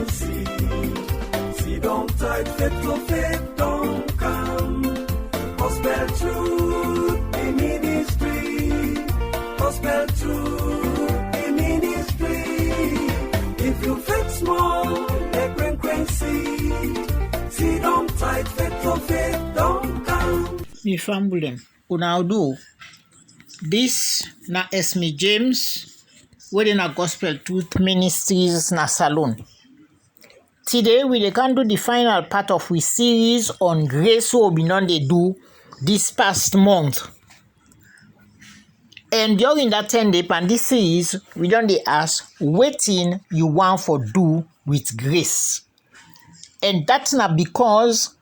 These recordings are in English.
see. See, don't type faith don't come. Gospel truth, the ministry. Gospel truth, the ministry. If you faith small, they bring seed. See, don't type faith don't come. Me family, una do. This na Esme James. Within a Gospel Truth Ministries na salon. Today we can do the final part of we series on grace what we done they do this past month. And during that 10-day pan this series, we done they ask wetin you want for do with grace. And that's not because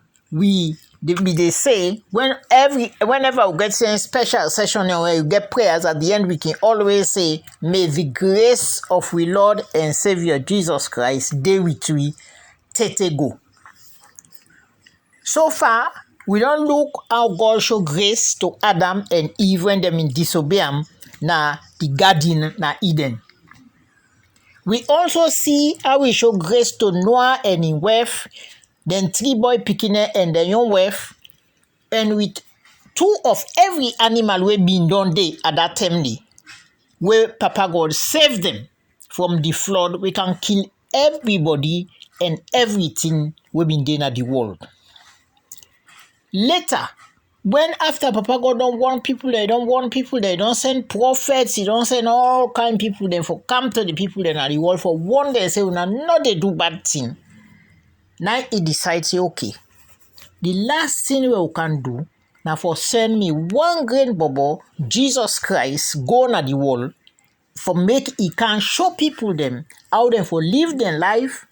they say whenever we get a special session where you get prayers at the end, we can always say, may the grace of we Lord and Savior Jesus Christ day with we tete go. So far, we don't look how God show grace to Adam and Eve when them in disobey him na the garden na Eden. We also see how we show grace to Noah and his wife, then 3 boy pikine and the young wife, and with 2 of every animal we been done day at that time day, where Papa God saved them from the flood. We can kill everybody and everything we been doing at the world. Later, when after Papa God don't want people, they don't send prophets, he don't send all kind of people, then for come to the people then at the world for one day say, no, they do bad thing. Now he decides, say, okay, the last thing we can do, now for send me one great bubble, Jesus Christ, go na the world, for make he can show people them, how them for live their life,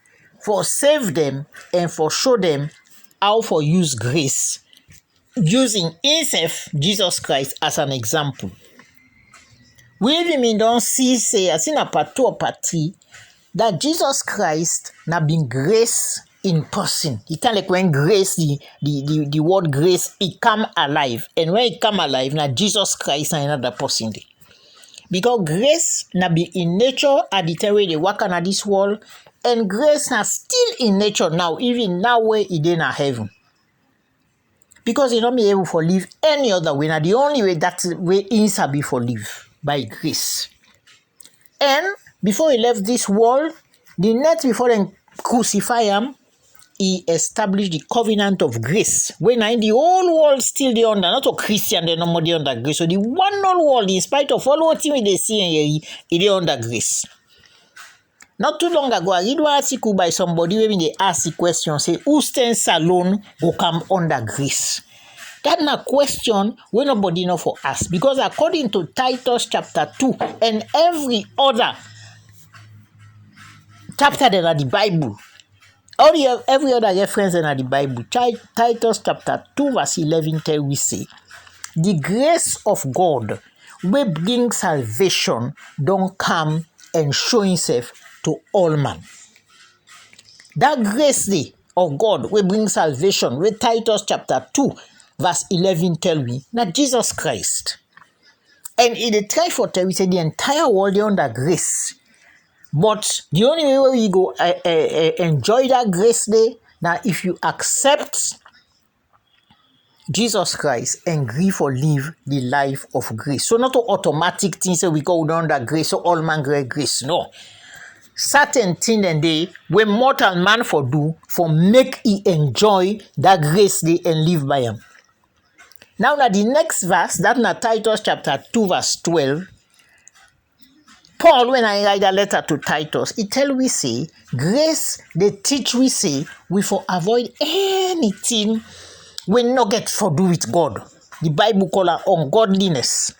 for save them, and for show them how for use grace, using himself, Jesus Christ, as an example. We even don't see, say, as in a part 2 or part 3, that Jesus Christ na been grace in person. It's kind of like when grace, the word grace, it come alive. And when it come alive, now Jesus Christ and another person there. Because grace na be in nature at the time where they work on this world, and grace na still in nature now, even now where it in heaven. Because you don't be able to live any other way. Now the only way that way is to be for live by grace. And before he left this world, the night before them crucify him, he established the covenant of grace. When in the whole world still they under, not a Christian, they no more they under grace. So the one whole world, in spite of all what they see and hear, they under grace. Not too long ago, I read one article by somebody when they ask the question, say, who stands alone go come under grace? That's not a question when nobody know for us. Because according to Titus chapter 2 and every other chapter in the Bible, every other reference in the Bible, Titus chapter 2 verse 11 tell we say, the grace of God will bring salvation don't come and show himself to all man. That grace day of God will bring salvation with Titus chapter 2 verse 11 tell me that Jesus Christ. And in the try for tell we say the entire world is under grace. But the only way we go enjoy that grace day, now if you accept Jesus Christ and agree for live the life of grace. So not automatic things that we go under grace, so all man great grace. No. Certain thing and day when mortal man for do for make he enjoy that grace day and live by him. Now the next verse, that na Titus chapter 2 verse 12. Paul, when I write a letter to Titus, he tell we say, grace, they teach we say, we for avoid anything we not get for do with God. The Bible call it ungodliness.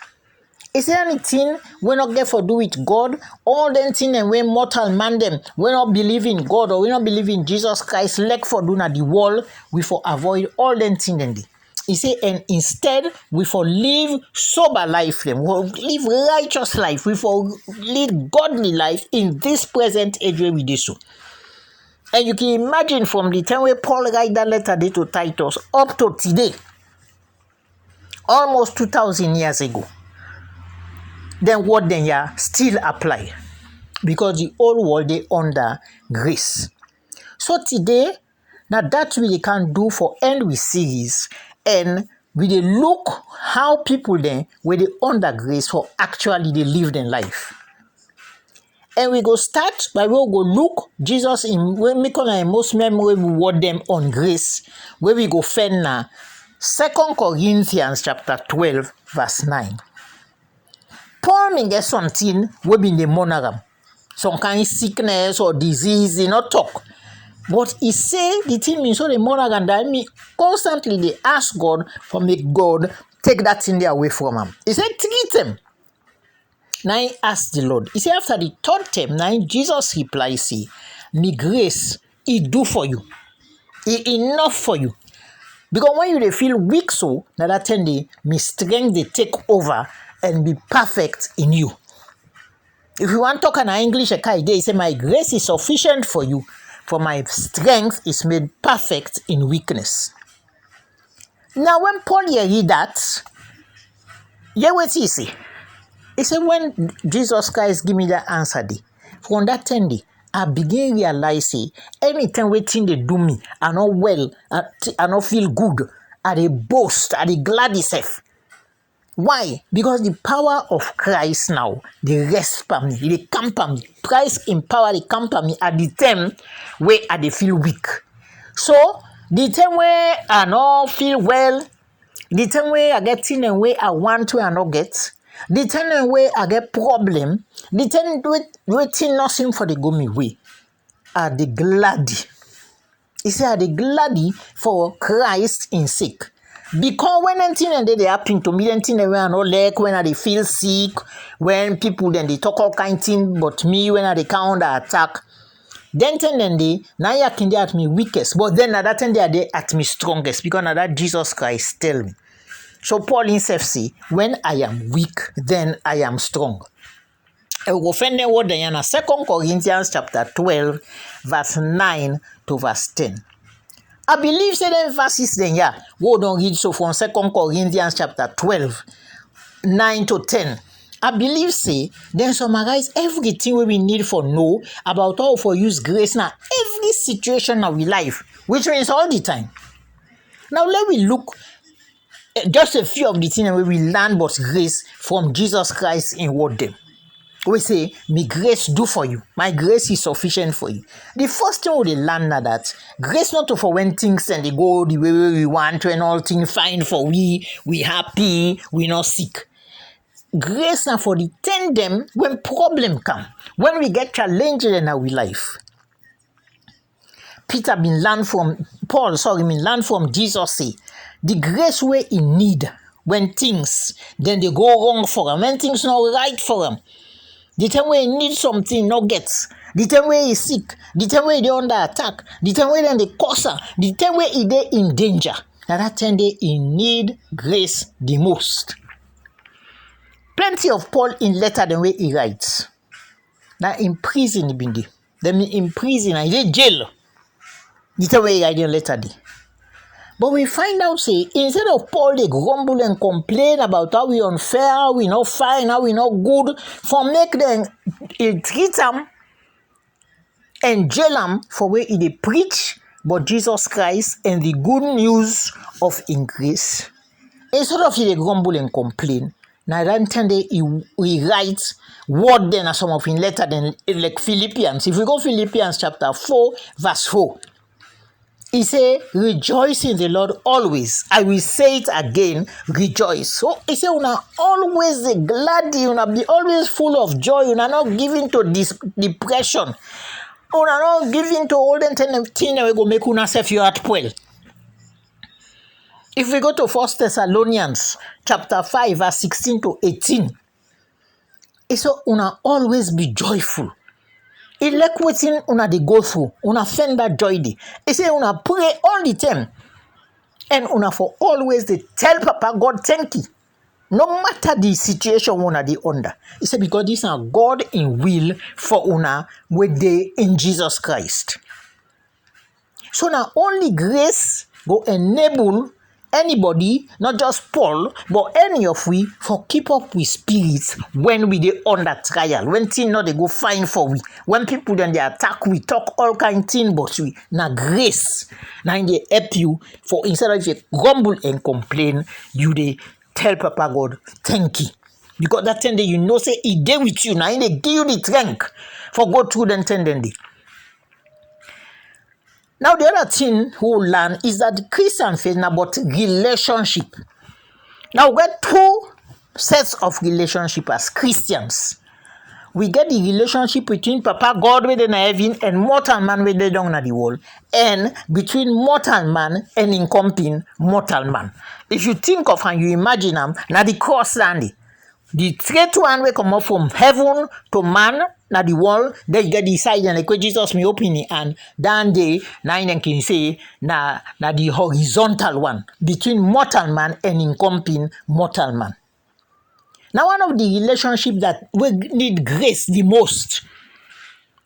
Is there anything we not get for do with God? All them things and we mortal man them, we not believe in God or we not believe in Jesus Christ, like for do na the world, we for avoid all them things and he say, and instead, we for live sober life, we for live righteous life, we for live godly life in this present age where we do so. And you can imagine from the time where Paul write that letter to Titus up to today, almost 2,000 years ago, then what then still apply. Because the whole world they under grace. So today, now that we can do for end with series, and we dey look how people then where they under grace for actually they live their life. And we go start by we go look Jesus in when make a most memorable word them on grace, where we go find now 2 Corinthians chapter 12, verse 9. Paul may get something we be in the monogram. Some kind of sickness or disease, he not talk. But he say the thing means so the monogram that me constantly they ask God for make God take that thing away from him. He said treat him. Now he asked the Lord. He said after the third time, now Jesus replies, say, me grace, he do for you. He enough for you. Because when you they feel weak so, now that time me strength they take over and be perfect in you. If you want to talk in English, he say, my grace is sufficient for you, for my strength is made perfect in weakness. Now when Paul read that, hear what he say. He said, when Jesus Christ give me that answer, from that time, I begin realize, anytime waiting they do me, I not well, I not feel good, I they boast, I they glad itself. Why? Because the power of Christ now, they rest by me, they come by me. Christ in power, they come by me at the time where I they feel weak. So, the time where I not feel well, the time where I get in and where I want to and not get, the time where I get problem, the time waiting nothing for the go me way, are the glad. He said, are the glad for Christ in sick. Because when anything and they happen to me, anything when I no like, when I feel sick, when people then they talk all kind of thing, but me when I counter attack, then they now you can at me weakest, but then at that time they are at me strongest because now that Jesus Christ tell me. So Paul himself say, when I am weak, then I am strong. I will find the word in 2 Corinthians chapter 12, verse 9 to verse 10. I believe certain verses then, we don't read so from 2 Corinthians chapter 12, 9 to 10. I believe then summarize everything we need for know about how for use grace now, every situation of our life, which means all the time. Now let me look just a few of the things where we learn about grace from Jesus Christ in what them. We say, me grace do for you. My grace is sufficient for you. The first thing we learn now that grace not for when things and they go the way we want, when all things fine for we happy, we not sick. Grace now for the tend them when problem come, when we get challenged in our life. Paul learn from Jesus say, the grace way in need when things then they go wrong for him, when things not right for him. The time where he need something, no gets. The time where he sick, the time where he under attack, the time where they cause her, the time where he dey in danger. And that time he need grace the most. Plenty of Paul in letter the way he writes. Now in prison he been there. Then in prison and he jail. The time where he write in letter day. But we find out, instead of Paul, they grumble and complain about how we unfair, how we not fine, how we not good, for make them treat them and jail them for where they preach but Jesus Christ and the good news of in grace. Instead of they grumble and complain, now that time he writes word then as some of in letter then like Philippians. If we go Philippians chapter 4, verse 4. He say, rejoice in the Lord always. I will say it again, rejoice. So he say, una always glad, una be always full of joy, una not giving to this depression. Una not giving to all the things that we go make una self your heart well. If we go to 1 Thessalonians chapter 5, verse 16 to 18, he say, una always be joyful. He like wetin una dey go through, una find that joy dey. He say una pray all the time, and una for always dey tell Papa God thank you, no matter the situation una dey under. He say because this na God in will for una wey dey in Jesus Christ. So now only grace go enable anybody, not just Paul, but any of we, for keep up with spirits when we dey under trial, when things not they go fine for we, when people then they attack we, talk all kind thing, but we na grace, now they help you for instead of you grumble and complain, you they tell Papa God, thank you. Because that time you know say he dey with you, now they give you the strength for go through them 10 day. Now, the other thing we'll learn is that the Christian faith is about relationship. Now, we get two sets of relationship as Christians. We get the relationship between Papa God within heaven and mortal man within down at the world, and between mortal man and encompassing mortal man. If you think of and you imagine them, now the cross landing. The straight one will come up from heaven to man, na the world, then you get the side and like Jesus may open it and down there, now can say na the horizontal one between mortal man and encompassing mortal man. Now one of the relationship that we need grace the most,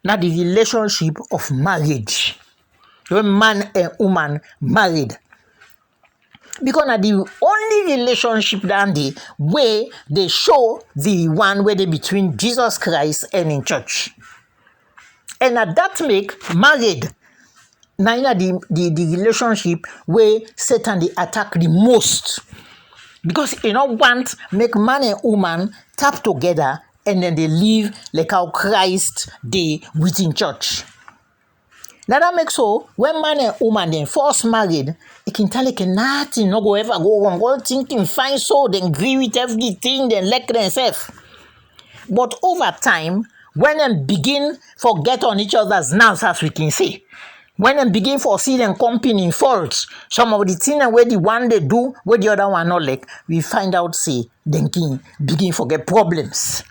now the relationship of marriage. When man and woman married. Because na the only relationship down there where they show the one where they between Jesus Christ and in church. And that make married now the relationship where Satan they attack the most. Because he don't want make man and woman tap together and then they live like how Christ they within church. Now that makes so when man and woman then first married, it can tell like nothing no go ever go wrong. All thinking fine so then agree with everything, then like themselves. But over time, when they begin forget on each other's nerves, as we can see, when they begin for see them company in faults, some of the things where the one they do, where the other one not like, we find out say then can begin forget problems.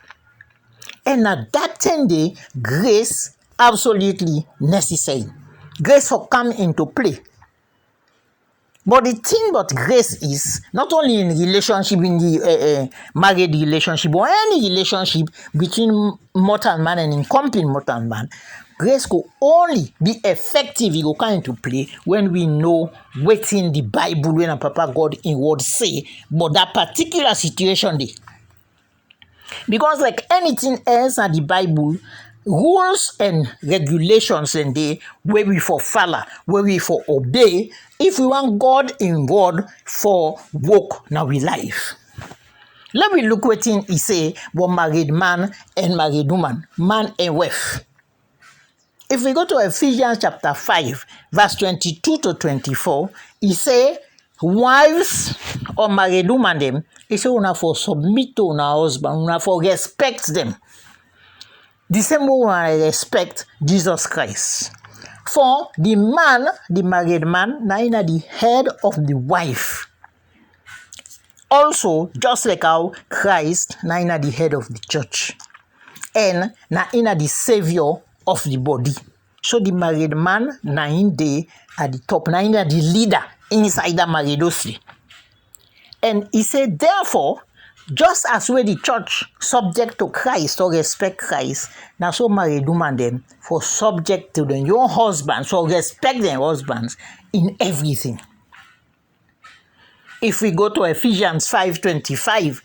And at that 10 day, grace absolutely necessary. Grace for come into play. But the thing about grace is not only in relationship, in the married relationship, or any relationship between mortal man and encompassing mortal man, grace could only be effective, it will come into play when we know Wetin the Bible, when Papa God in word say, but that particular situation there. Because like anything else in the Bible, rules and regulations and they where we for follow, where we for obey, if we want God in word for work now we life. Let me look Wetin he say about married man and married woman, man and wife. If we go to Ephesians chapter 5, verse 22 to 24, he say, wives or married woman them, he say una for submit to una husband, una for respect them. The same way we respect Jesus Christ. For the man, the married man, na inna the head of the wife. Also, just like how Christ, na inna the head of the church. And na inna the savior of the body. So the married man, na in the at the top, na inna the leader inside the married household. And he said, therefore, just as where the church subject to Christ or respect Christ, now so married woman them for subject to them your husbands, so respect their husbands in everything. If we go to Ephesians 5:25,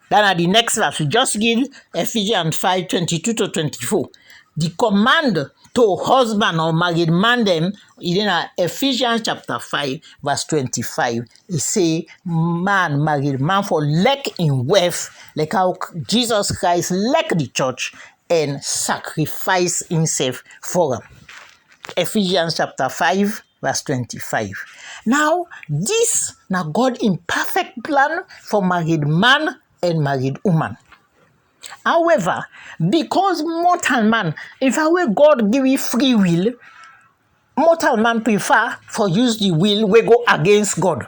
then at the next verse, we just give Ephesians 5:22 to 24. The command to husband or married man them in Ephesians chapter 5 verse 25. It say man married man for lack in wealth, like how Jesus Christ lack the church and sacrifice himself for them. Ephesians chapter 5 verse 25. Now this now God in perfect plan for married man and married woman. However, because mortal man, if I were God give you free will, mortal man prefer for use the will we go against God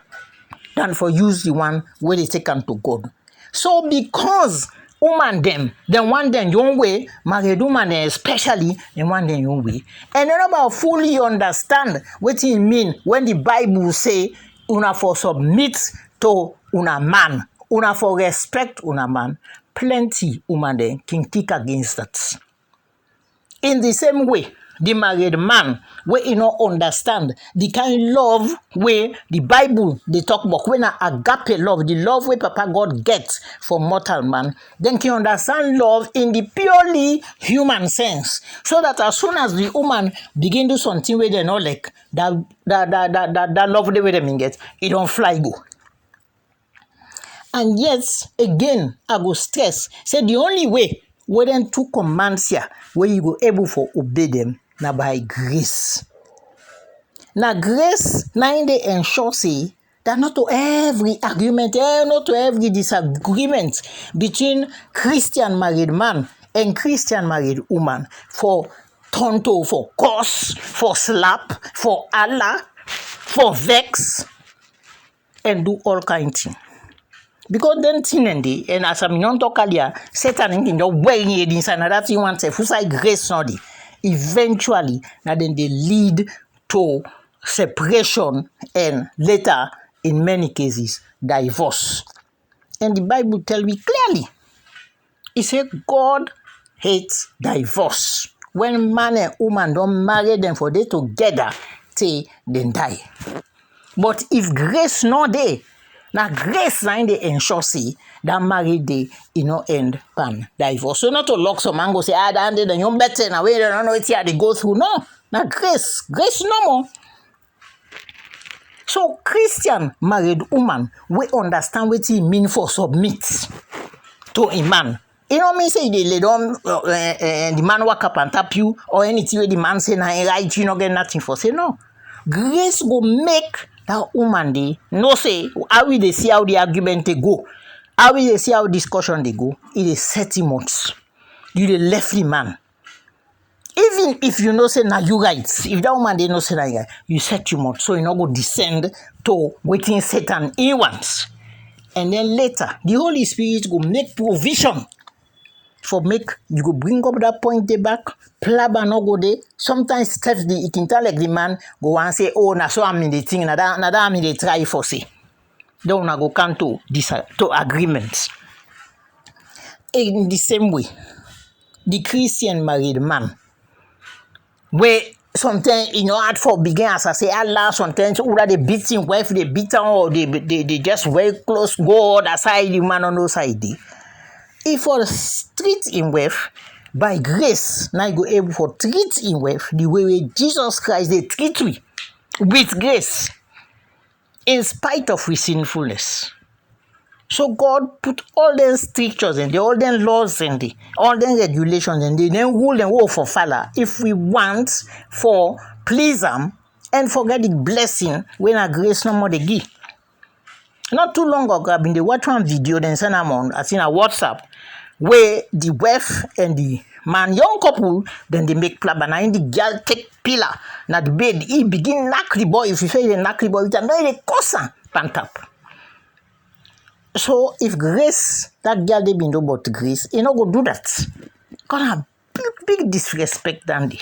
than for use the one where they take unto God. So because woman them want them your own way, married woman them especially they want them your own way. And nobody fully understand what it mean when the Bible say una for submit to una man, una for respect una man. Plenty woman then can kick against that. In the same way, the married man wey e no understand the kind love wey the Bible dey talk about, wey na agape love, the love wey Papa God get for mortal man, then can understand love in the purely human sense, so that as soon as the woman begin do something wey dem no like, that love dey wey dem get, e don fly go. And yet again, I go stress say the only way wey dem two commands here wey you go able for obey them na by grace. Na grace na im dey ensure say that not to every argument, not to every disagreement between Christian married man and Christian married woman for turn to for curse, for slap, for Allah, for vex, and do all kind thing. Because then thing and day, and as I'm not talk earlier, Satan in the way in inside that thing wants a full side grace not the. Eventually, now then they lead to separation and later, in many cases, divorce. And the Bible tells me clearly, it says God hates divorce. When man and woman don't marry them for they together, say then die. But if grace not there, now grace na dey ensure say that marriage day no end pan divorce. So not to lock some man go say that day you better na way they don't know wetin they go through. No, now grace no more. So Christian married woman we understand wetin e mean for submit to a man. You know me say they lay down the man walk up and tap you or anything where the man say na right, you no get nothing for say no. Grace go make that woman dey no say how we dey see how the argument they go, how we dey see how discussion they go. It is 30 months. You dey left the man. Even if you know say na you right, if that woman dey no say na you right, you set you months so you no go descend to wetin Satan he wants. And then later the Holy Spirit go make provision for make you go bring up that point dey back, plaba no go there. Sometimes steps the it can tell like the man go and say, oh, na so I'm in the thing, na that I'm in the try for say. Then una go come to agreements. In the same way, the Christian married man, where sometimes hard for begin as I say Allah, sometimes either they beat him wife, they beat him, or they just very close, go other side, the man on those side. If for treat him wife by grace, now you go able for treat him wife the way Jesus Christ they treat we with grace, in spite of his sinfulness. So God put all them strictures and all them laws and all them regulations and then rule them all for father if we want for please him and forget the blessing when a grace no more they give. Not too long ago, I've been the watch one video, then send them on, I seen a WhatsApp, where the wife and the man, young couple, then they make plaba. Now in the girl take pillar, now the bed, he begin knock the boy. If you say they knock the boy, it's a no cosa pant up. So if grace, that girl they been do about grace, you not go do that. Gonna big disrespect than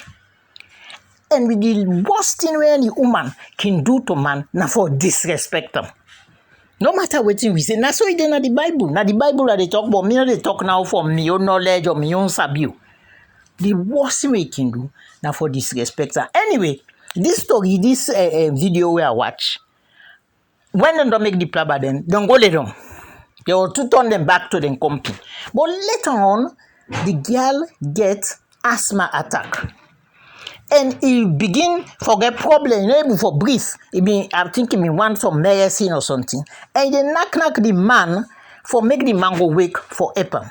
and with the worst thing where the woman can do to man, now for disrespect them. No matter what we say, na so it in the Bible. Now the Bible that they talk about, me they talk now for me own knowledge or me own sabi. The worst thing we can do now for disrespect. Anyway, this story, this video where I watch, when they don't make the plaba, then don't go let them. They will to turn them back to the company. But later on, the girl get asthma attack. And he begin forget problem, able for breathe. I think he want some medicine or something. And they knock the man for make the man go wake for happen.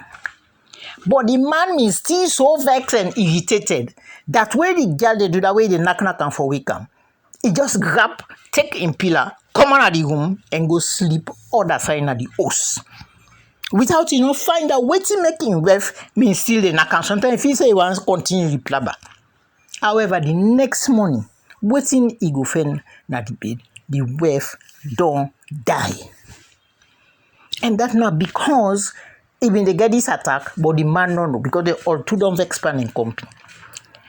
But the man is still so vexed and irritated that way the girl they do that way they knock and for wake him. He just grab, take him pillar, come out of the room and go sleep other side of the house. Without find out Wetin make him ref means still the knock. Sometimes if he say he wants to continue the plaba. However, the next morning, Wetin he go find na the bed, the wife don't die. And that's not because even they get this attack, but the man no know because they all two don't expand in company.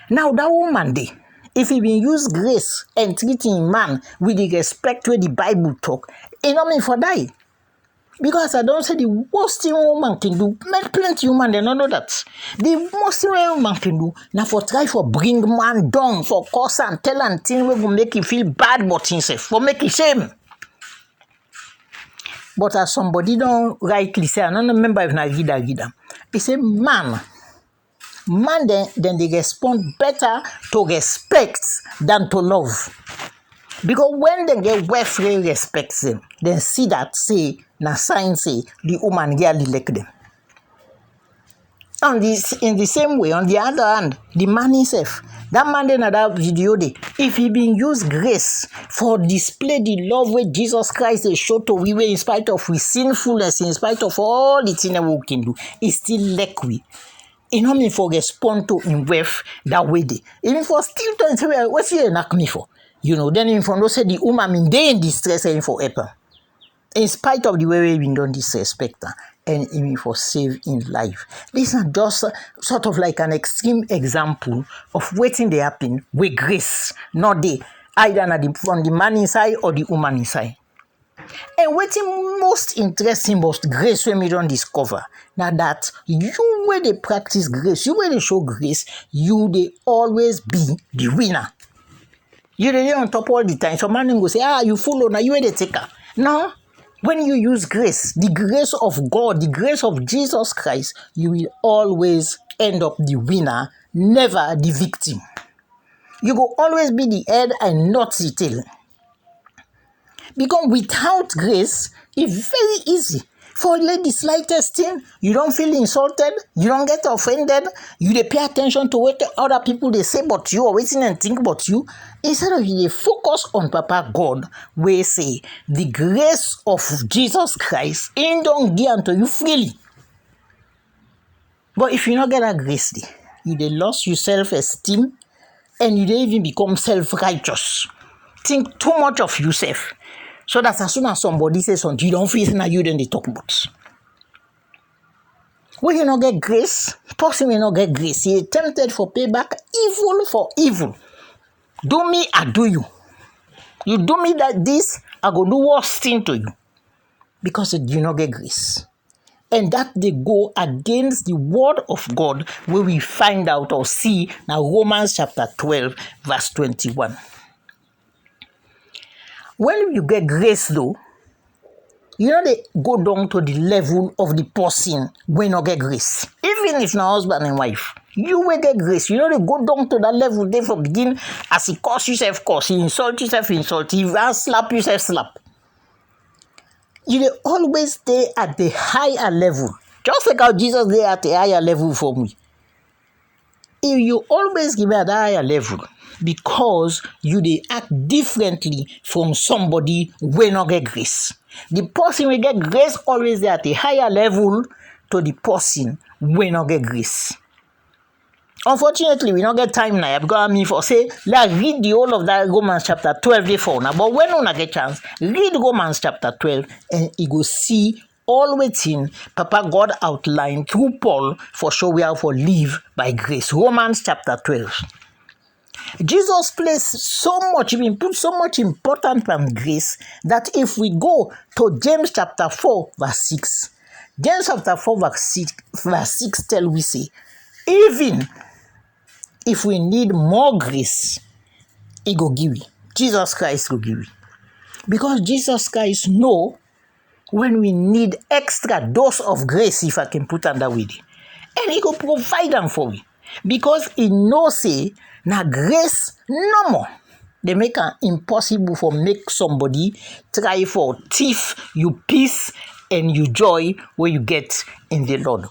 Now that woman day, if he been use grace and treating man with the respect where the Bible talk, it not mean for die. Because I don't say the worst thing woman can do, plenty woman they don't know that. The most thing woman can do now for try for bring man down, for cause and tell and thing we go make him feel bad about himself, for make him shame. But as somebody don't rightly say, I don't remember if I read them. He say man then they respond better to respect than to love. Because when they get welfare respects them, then see that say na sign say the woman really like them. And this in the same way, on the other hand, the man himself, that man then at that video day, if he been use grace for display the love where Jesus Christ they show to we in spite of we sinfulness, in spite of all the things that we can do, he still like we. He not mean for respond to him with that way day. Even for still to say what's he knock me for? You know, then in front of say the woman mean they in distress and for help her. In spite of the way we been done disrespect her and even for save in life. This is just sort of like an extreme example of waiting they happen with grace, not the either from the man inside or the woman inside. And waiting most interesting, most grace when we don't discover. Now that you where they practice grace, you where they show grace, you they always be the winner. You dey on top all the time. Some man go say, you follow now, you where they take her. No. When you use grace, the grace of God, the grace of Jesus Christ, you will always end up the winner, never the victim. You will always be the head and not the tail. Because without grace, it's very easy. For the slightest thing, you don't feel insulted, you don't get offended, you dey pay attention to what other people they say about you or waiting and think about you. Instead of you focus on Papa God, we say the grace of Jesus Christ ain't don't give unto you freely. But if you not get that grace, you dey lost your self-esteem and you dey even become self-righteous. Think too much of yourself. So that as soon as somebody says something, you don't feel now you then they talk about. When you not get grace, person will not get grace. He is tempted for payback, evil for evil. Do me, I do you. You do me like this, I go do worse thing to you. Because you not get grace. And that they go against the word of God, where we find out or see now Romans chapter 12, verse 21. When you get grace though, you know they go down to the level of the person when you get grace. Even if not husband and wife, you will get grace. You know they go down to that level they for begin as he curse yourself curse, he insult yourself insult, he slap yourself slap. You will always stay at the higher level. Just like how Jesus stay at a higher level for me. If you always give at a higher level, because you they act differently from somebody when not get grace. The person will get grace always at a higher level to the person when not get grace. Unfortunately, we don't get time now because me for say let's read the whole of that Romans chapter 12 before now. But when we not get chance, read Romans chapter 12 and you go see all waiting Papa God outlined through Paul for show we have for live by grace. Romans chapter 12. Jesus placed so much, he put so much importance on grace that if we go to James chapter 4 verse 6, James chapter 4 verse 6 tell we say, even if we need more grace, he go give you. Jesus Christ will give you. Because Jesus Christ know when we need extra dose of grace, if I can put on that way, and he go provide them for we. Because he knows say, now grace no more. They make it impossible for make somebody try for thief you peace and you joy where you get in the Lord.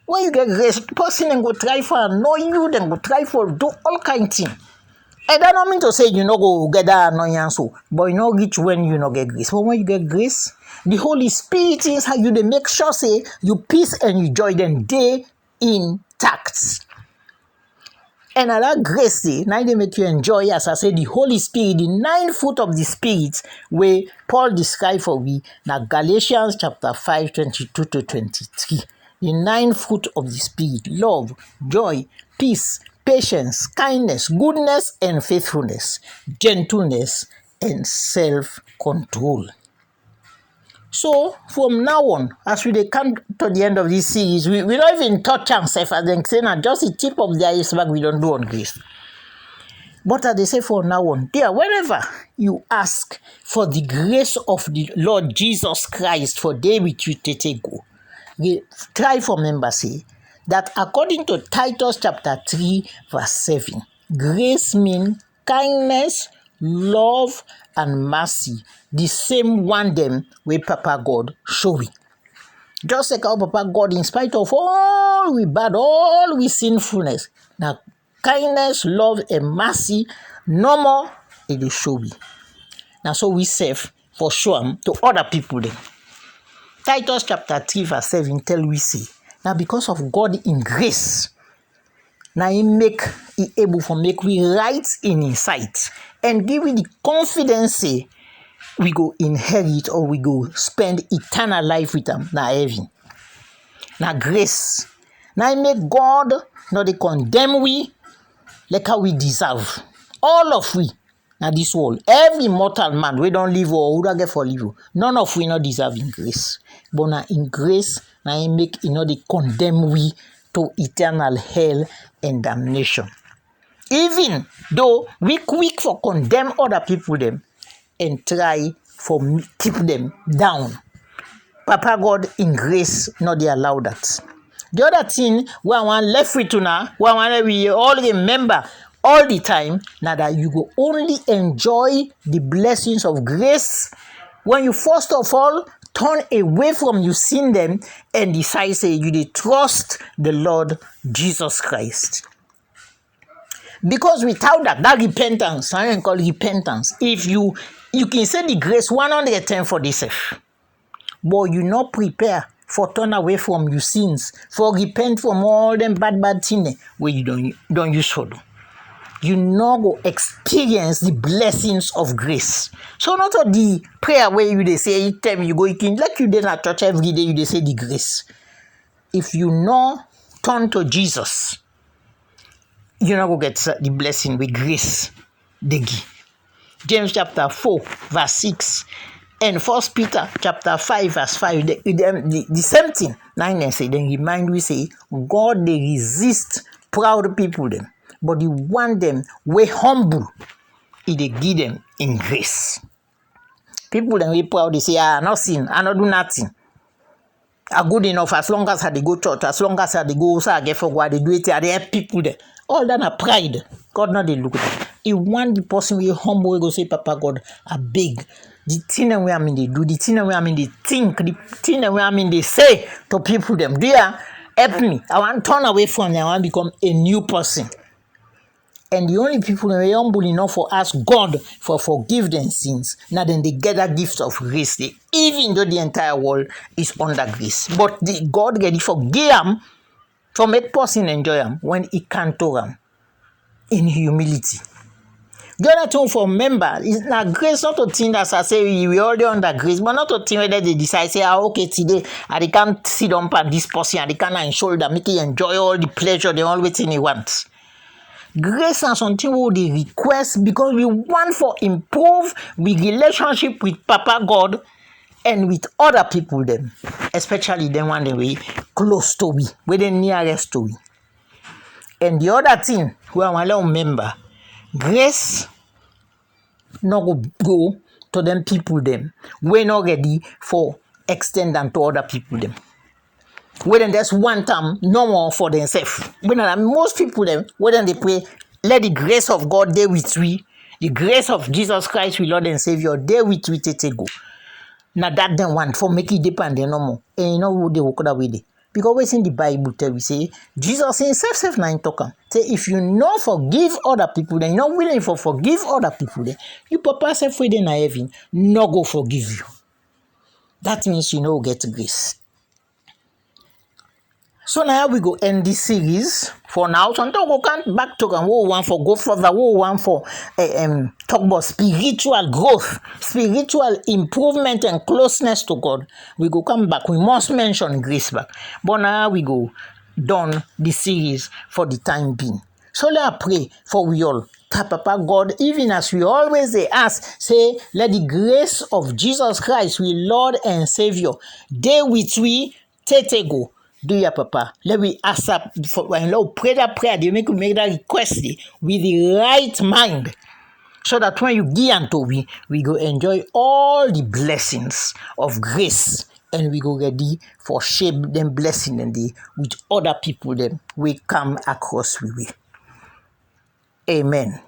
When you get grace, the person then go try for annoy you, then go try for do all kind of things. And that don't mean to say you no go get that annoyance, but you know reach when you no get grace. But when you get grace, the Holy Spirit is how you they make sure say you peace and you joy then they intact. And that grace, now they make you enjoy, as I said, the Holy Spirit, the 9 fruit of the Spirit, where Paul described for we, now Galatians chapter 5, 22 to 23. The 9 fruit of the Spirit, love, joy, peace, patience, kindness, goodness, and faithfulness, gentleness, and self-control. So from now on, as we come to the end of this series, we don't even touch ourselves as they say now, just the tip of the iceberg we don't do on grace. But as they say from now on, there, whenever you ask for the grace of the Lord Jesus Christ for day with you go, try for remember say that according to Titus chapter 3 verse 7, grace means kindness, love, and mercy, the same one them where Papa God show we. Just like how Papa God, in spite of all we bad, all we sinfulness, now kindness, love, and mercy, no more it will show we. Now so we serve for sure to other people then. Titus chapter 3 verse 7 tell we say, now because of God in grace, now he able for make we right in his sight and give we the confidence say we go inherit or we go spend eternal life with him now heaven. Now grace. Now he make God not they condemn we like how we deserve. All of we now this world, every mortal man we don't live or who don't get for live, none of we not deserving grace. But now in grace, now he make they condemn we to eternal hell and damnation. Even though we quick for condemn other people them and try for keep them down, Papa God in grace not they allow that. The other thing we want left with now, we all remember all the time, now that you go only enjoy the blessings of grace when you first of all turn away from your sin them and decide say you dey trust the Lord Jesus Christ. Because without that repentance, I call repentance, if you can say the grace 110 for this, but you not prepare for turn away from your sins, for repent from all them bad things where you don't use for. You not go experience the blessings of grace. So not all the prayer where you they say each time you go, you can like you did at church every day, you they say the grace. If you not turn to Jesus, you not go get the blessing with grace. They give. James chapter 4 verse 6 and 1 Peter chapter 5 verse 5, the same thing. 9 and say, then remind we say, God they resist proud people them, but he want them way humble, he they give them in grace. People then we proud, they say, not sin, I not do nothing. Are good enough as long as I they go church, as long as I they go so I get for what they do it, they help people there. All that are pride. God not they look at that. He want the person we humble, we go say, Papa God, I beg. The thing that we they do, the thing that we they think, the thing that we they say to people them. Dear, help me. I want to turn away from them. I want to become a new person. And the only people who are humble enough for ask God for forgive them sins, now then they get a gift of grace. Even though the entire world is under grace. But God ready forgive them for make person enjoy them when he can't do them in humility. The other thing for member is not grace, not a thing that I say we already under grace, but not a thing whether they decide say, okay, today I can't sit down by this person, I can't shoulder, make it enjoy all the pleasure, they always thing he wants. Grace is something we they request because we want for improve the relationship with Papa God and with other people them, especially them one the way close to we, where they nearest to we. And the other thing we want to remember, grace not go to them people them. We're not ready for extend them to other people them. When there's one time, no more for themselves. When most people them, when they pray, let the grace of God there with we, the grace of Jesus Christ, we Lord and Savior, there with we take go. Now that then want for make it depend no more. And you know who they walk that way they. Because we in the Bible tell we say Jesus himself 9 talking. Say if you not forgive other people, then you're not willing for forgive other people, then you papa self way in heaven, no go forgive you. That means you know get grace. So now we go end this series for now. So we can back to what we want for go further. What we want for talk about spiritual growth, spiritual improvement and closeness to God. We go come back. We must mention grace back. But now we go done the series for the time being. So let us pray for we all. Papa God, even as we always they ask, say, let the grace of Jesus Christ, we Lord and Savior, day with we, take go. Do ya, Papa? Let me ask up for and Lord, pray that prayer. They make that request with the right mind. So that when you give unto we go enjoy all the blessings of grace, and we go ready for share them blessing and the with other people then we come across with we. Amen.